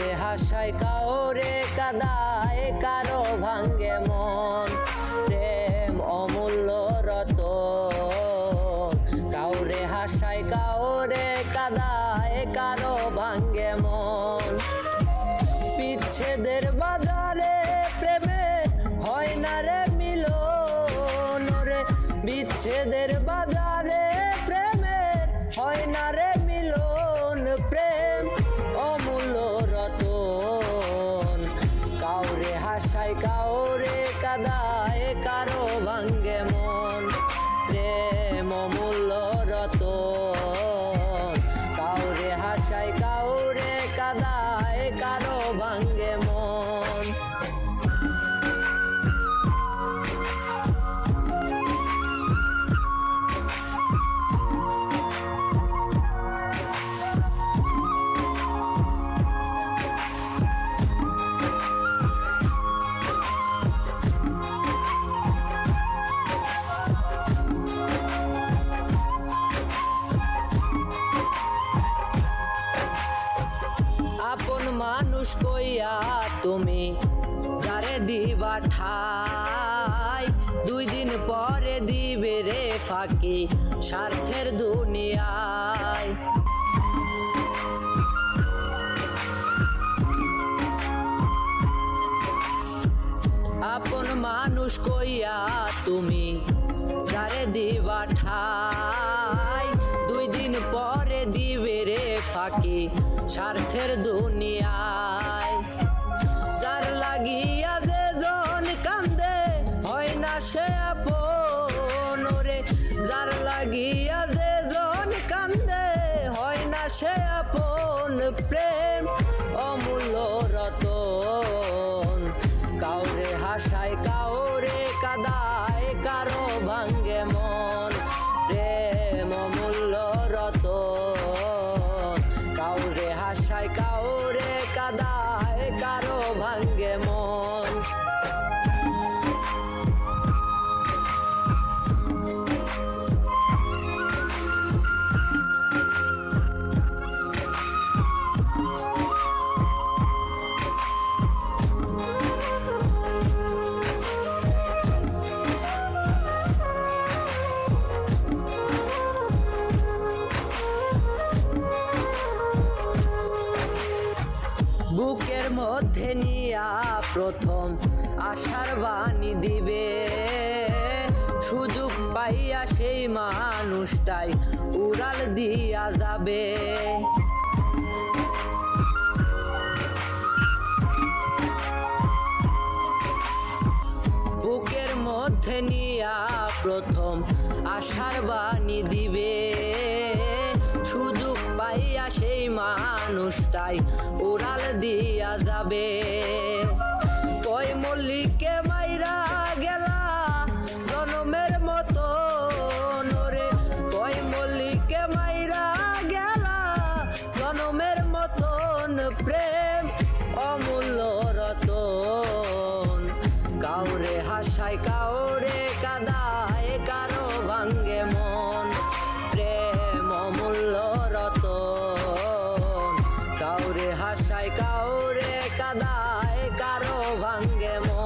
কাউরে হাসায় কাউরে কাদায় কারো ভাঙ্গে মন। প্রেম অমূল্য রতন, কাউরে হাসায় কাউরে কাদায় কারো ভাঙ্গে মন। বিচ্ছেদের বাজারে প্রেমে হয় না রে মিলন রে, বিচ্ছেদের বাজারে প্রেমের হয় না রে মিলন। প্রেম অমূল্য রতন, কাউরে হাসায় কাউরে কাদায় কারো ভাঙ্গে মন। প্রেম অমূল্য রতন, কাউরে হাসায় কাউরে কাদায় কারো ভাঙ্গে মন। আপন মানুষ কইয়া তুমি যারে দিবা ঠাই, 2 দিন পরে দিবে রে ফাঁকি স্বার্থের দুনিয়ায়। আপন মানুষ কইয়া তুমি যারে দিবা ঠাই, 2 দিন পরে দিবে রে ফাঁকি স্বার্থের দুনিয়ায়। যার লাগিয়া যে জন কান্দে হয় না সে আপন রে, যার লাগিয়া যে জন কান্দে হয় না সে আপন। প্রেম অমূল্য রতন, কাউরে হাসায় কাউরে কাদায় কারো ভাঙ্গে মন। প্রেম অমূল্য রতন, কাউরে হাসায় কাউরে কাদায় কারো ভাঙ্গে মন। বুকের মধ্যে নিয়া প্রথম আশার বাণী দিবে, সুযোগ পাইয়া সেই মানুষটাই উড়াল দিয়া যাবে। বুকের মধ্যে নিয়া প্রথম আশার বাণী দিবে, সুযোগ পাইয়া সেই মানুষটাই উড়াল দিয়া যাবে। কই মল্লিকে মাইরা গেলা জনমের মতো রে, কই মল্লিকে মাইরা গেলা জনমের মতন। প্রেম অমূল্য রতন, কাউরে হাসায় কাউরে কাদায় কারো ভাঙ্গে মন। প্রেম অমূল্য রতন, কাউরে হাসায় কাউরে কাদায় কারো ভাঙ্গে মন।